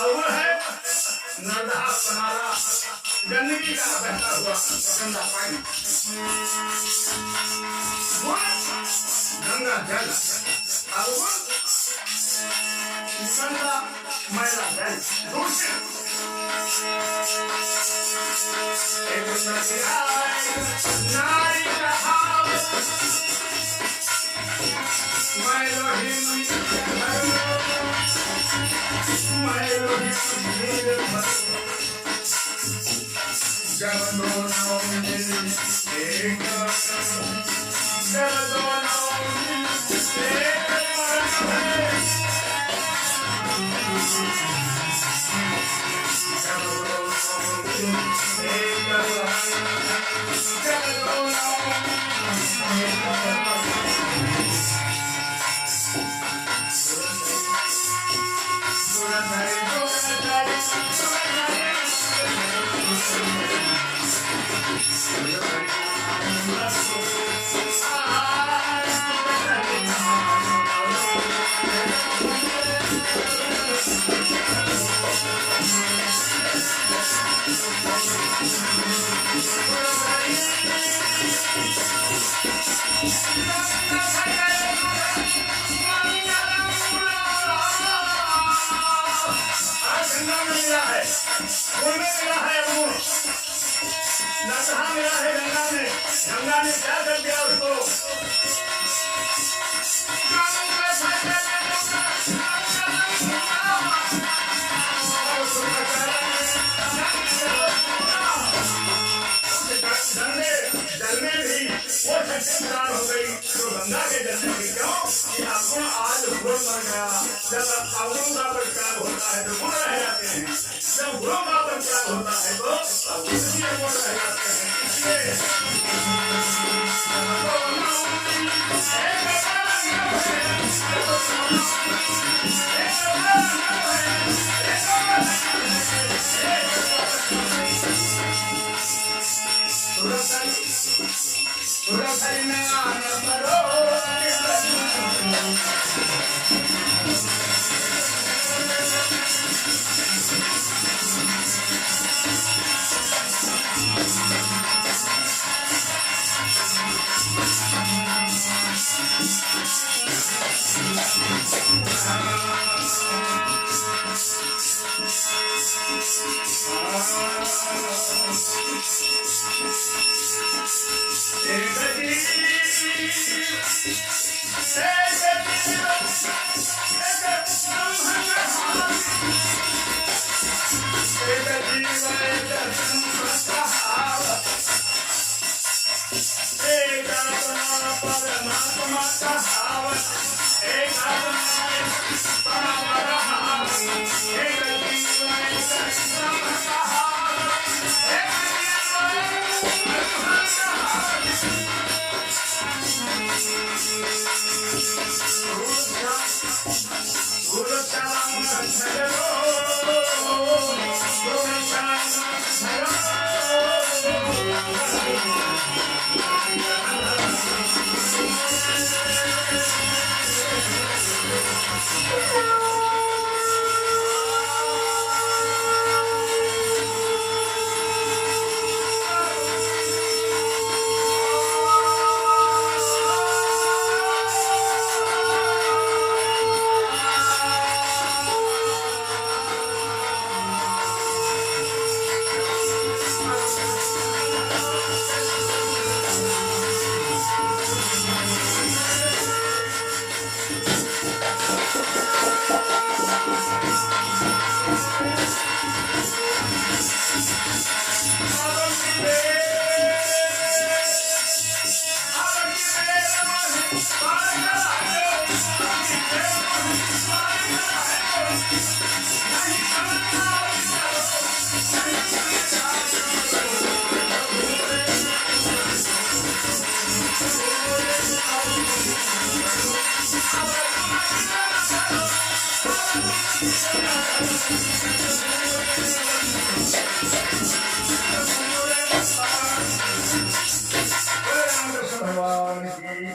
और वो है नरदहा पनारा गंदगी का बहता हुआ गंदा पानी, वो गंगा जल और वो गंदा मैला जल दूषित। एक नारी का हाव मैलो हिंदी मैलो हिंदी जब दोनों मिले एक जब दोनों मिले गंगा ने क्या कर दिया उसको, जल में भी वो शक्ति प्रदान हो गई। तो गंगा के जल में भी क्यों कि अवगुण आज गुण बन गया। जब अवगुण का परित्याग होता है तो गुण रह जाते हैं, जब गुणों का परित्याग होता है तो अवगुण भी अवगुण रह जाते हैं। इसलिए